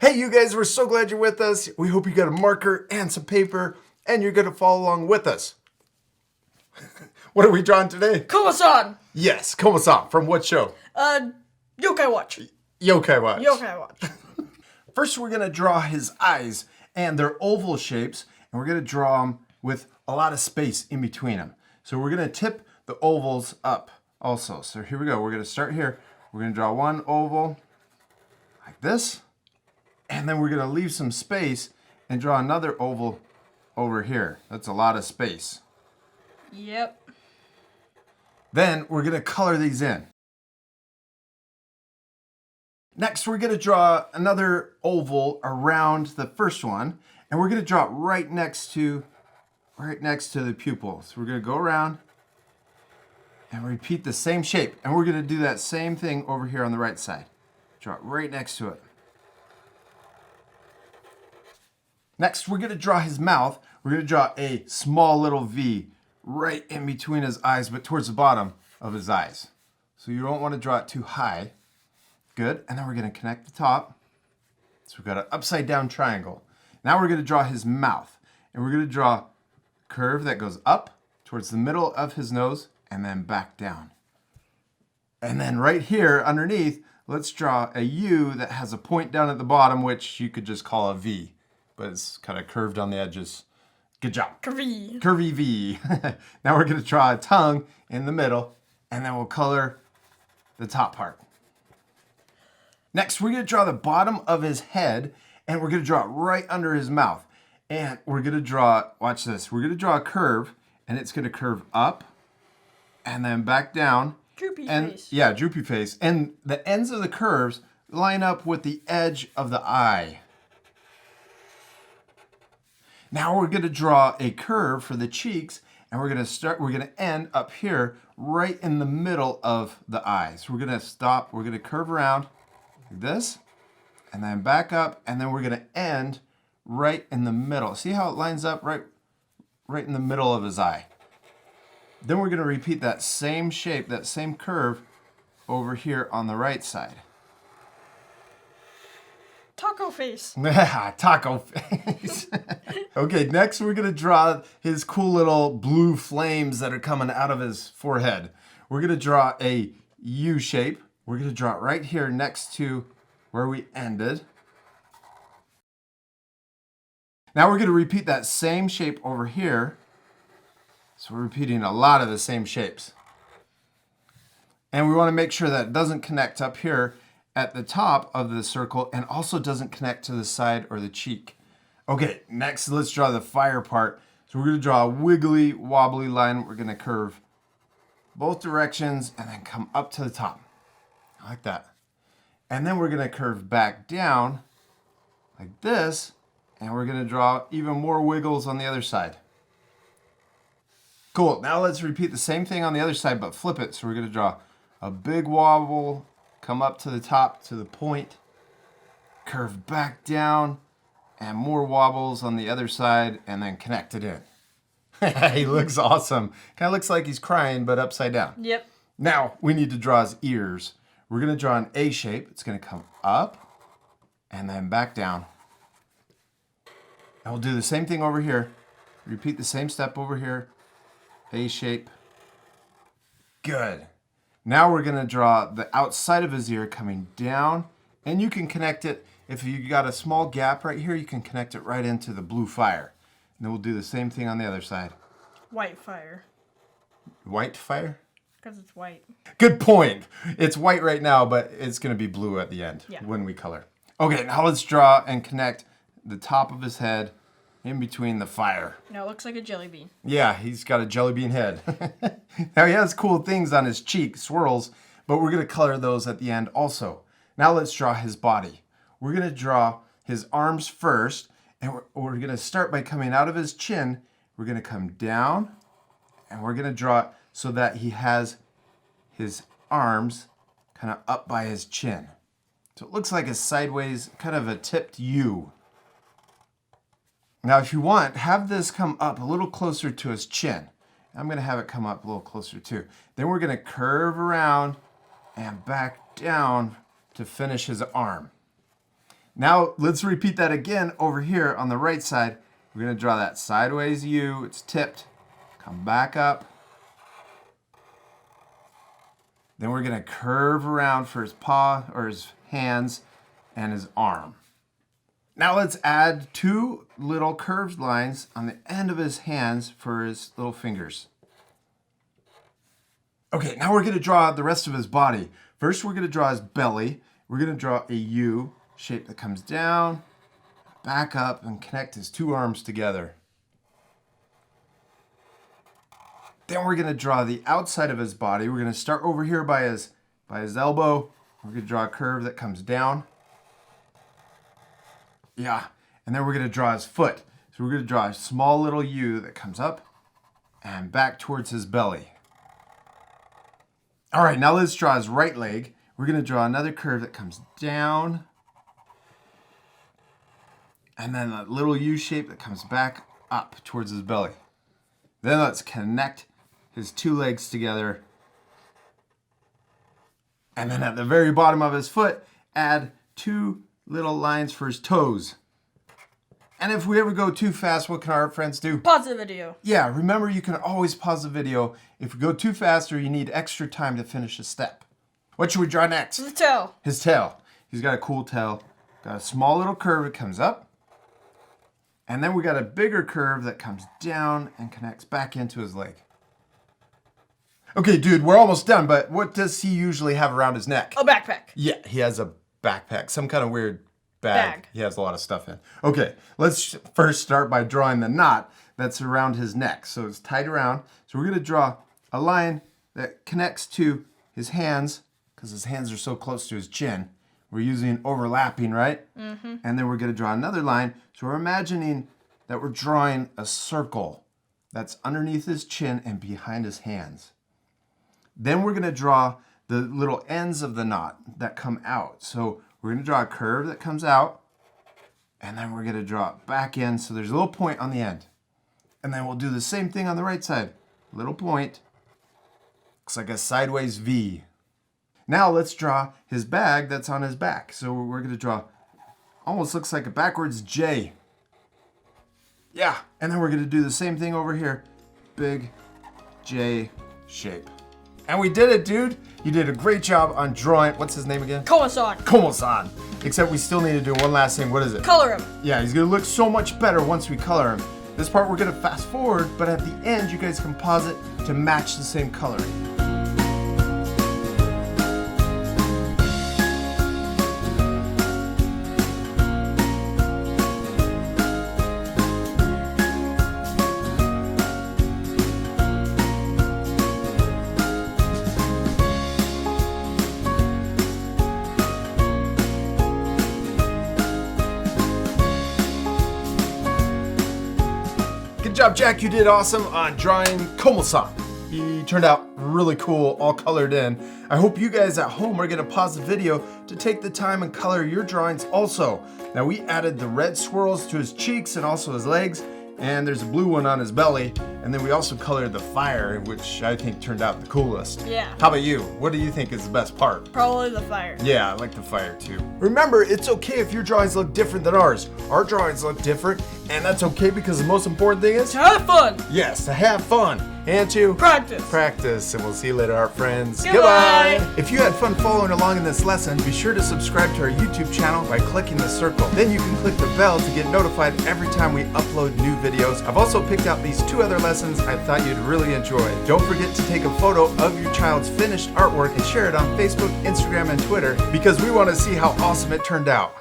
Hey, you guys, we're so glad you're with us. We hope you got a marker and some paper, and you're going to follow along with us. What are we drawing today? Komasan! Yes, Komasan. From what show? Yokai Watch. Yokai Watch. Yokai Watch. First, we're going to draw his eyes, and they're oval shapes, and we're going to draw them with a lot of space in between them. So we're going to tip the ovals up also. So here we go. We're going to start here. We're going to draw one oval like this. And then we're going to leave some space and draw another oval over here. That's a lot of space. Yep. Then we're going to color these in. Next, we're going to draw another oval around the first one. And we're going to draw it right next to the pupil. So we're going to go around and repeat the same shape. And we're going to do that same thing over here on the right side. Draw it right next to it. Next, we're going to draw his mouth. We're going to draw a small little V right in between his eyes, but towards the bottom of his eyes. So you don't want to draw it too high. Good. And then we're going to connect the top. So we've got an upside down triangle. Now we're going to draw his mouth. And we're going to draw a curve that goes up towards the middle of his nose and then back down. And then right here underneath, let's draw a U that has a point down at the bottom, which you could just call a V. But it's kind of curved on the edges. Good job. Curvy. Curvy V. Now we're going to draw a tongue in the middle, and then we'll color the top part. Next, we're going to draw the bottom of his head, and we're going to draw it right under his mouth. And we're going to draw, watch this, we're going to draw a curve, and it's going to curve up, and then back down. Droopy and, face. Yeah, droopy face. And the ends of the curves line up with the edge of the eye. Now we're going to draw a curve for the cheeks, and we're going to end up here right in the middle of the eyes. We're going to stop, we're going to curve around like this, and then back up, and then we're going to end right in the middle. See how it lines up right in the middle of his eye. Then we're going to repeat that same shape, that same curve over here on the right side. Taco face. Taco face. Okay, next we're going to draw his cool little blue flames that are coming out of his forehead. We're going to draw a U shape. We're going to draw it right here next to where we ended. Now we're going to repeat that same shape over here. So we're repeating a lot of the same shapes. And we want to make sure that it doesn't connect up here at the top of the circle and also doesn't connect to the side or the cheek. Okay, next let's draw the fire part. So we're going to draw a wiggly, wobbly line. We're going to curve both directions and then come up to the top. Like that. And then we're going to curve back down like this, and we're going to draw even more wiggles on the other side. Cool, now let's repeat the same thing on the other side, but flip it. So we're going to draw a big wobble, come up to the top to the point, curve back down, and more wobbles on the other side, and then connect it in. He looks awesome. Kind of looks like he's crying, but upside down. Yep. Now, we need to draw his ears. We're going to draw an A shape. It's going to come up, and then back down. And we'll do the same thing over here. Repeat the same step over here. A shape. Good. Now we're going to draw the outside of his ear coming down, and you can connect it. If you got a small gap right here, you can connect it right into the blue fire. And then we'll do the same thing on the other side. White fire. White fire? Because it's white. Good point. It's white right now, but it's going to be blue at the end when we color. Okay, now let's draw and connect the top of his head in between the fire. Now it looks like a jelly bean. Yeah, he's got a jelly bean head. Now he has cool things on his cheek, swirls, but we're going to color those at the end also. Now let's draw his body. We're going to draw his arms first, and we're going to start by coming out of his chin. We're going to come down, and we're going to draw it so that he has his arms kind of up by his chin. So it looks like a sideways, kind of a tipped U. Now, if you want, have this come up a little closer to his chin. I'm going to have it come up a little closer too. Then we're going to curve around and back down to finish his arm. Now let's repeat that again over here on the right side. We're going to draw that sideways U. It's tipped. Come back up. Then we're going to curve around for his paw or his hands and his arm. Now let's add 2 little curved lines on the end of his hands for his little fingers. Okay, now we're going to draw the rest of his body. First, we're going to draw his belly. We're going to draw a U shape that comes down, back up, and connect his 2 arms together. Then we're going to draw the outside of his body. We're going to start over here by his elbow. We're going to draw a curve that comes down. Yeah, and then we're going to draw his foot. So we're going to draw a small little U that comes up and back towards his belly. All right, now let's draw his right leg. We're going to draw another curve that comes down. And then a little U shape that comes back up towards his belly. Then let's connect his 2 legs together. And then at the very bottom of his foot, add 2 little lines for his toes. And if we ever go too fast, what can our friends do? Pause the video. Yeah, remember you can always pause the video if we go too fast or you need extra time to finish a step. What should we draw next? The tail. His tail. He's got a cool tail. Got a small little curve that comes up. And then we got a bigger curve that comes down and connects back into his leg. Okay, dude, we're almost done, but what does he usually have around his neck? A backpack. Yeah, he has a backpack, some kind of weird bag. He has a lot of stuff in. Okay, let's first start by drawing the knot that's around his neck. So it's tied around. So we're going to draw a line that connects to his hands, because his hands are so close to his chin. We're using overlapping, right? Mm-hmm. And then we're going to draw another line. So we're imagining that we're drawing a circle that's underneath his chin and behind his hands. Then we're going to draw the little ends of the knot that come out. So we're going to draw a curve that comes out, and then we're going to draw it back in. So there's a little point on the end. And then we'll do the same thing on the right side. Little point. Looks like a sideways V. Now let's draw his bag that's on his back. So we're going to draw, almost looks like a backwards J. Yeah, and then we're going to do the same thing over here. Big J shape. And we did it, dude. You did a great job on drawing. What's his name again? Komasan. Komasan. Except we still need to do one last thing. What is it? Color him. Yeah, he's going to look so much better once we color him. This part we're going to fast forward, but at the end you guys can pause it to match the same coloring. Good job, Jack. You did awesome on drawing Komasan. He turned out really cool, all colored in. I hope you guys at home are going to pause the video to take the time and color your drawings also. Now we added the red swirls to his cheeks and also his legs, and there's a blue one on his belly, and then we also colored the fire, which I think turned out the coolest. Yeah. How about you? What do you think is the best part? Probably the fire. Yeah, I like the fire too. Remember, it's okay if your drawings look different than ours. Our drawings look different, and that's okay because the most important thing is To have fun. yes, to have fun and to Practice. and we'll see you later, our friends. Goodbye. If you had fun following along in this lesson, be sure to subscribe to our YouTube channel by clicking the circle. Then you can click the bell to get notified every time we upload new videos. I've also picked out these 2 other lessons I thought you'd really enjoy. Don't forget to take a photo of your child's finished artwork and share it on Facebook, Instagram, and Twitter because we want to see how awesome it turned out.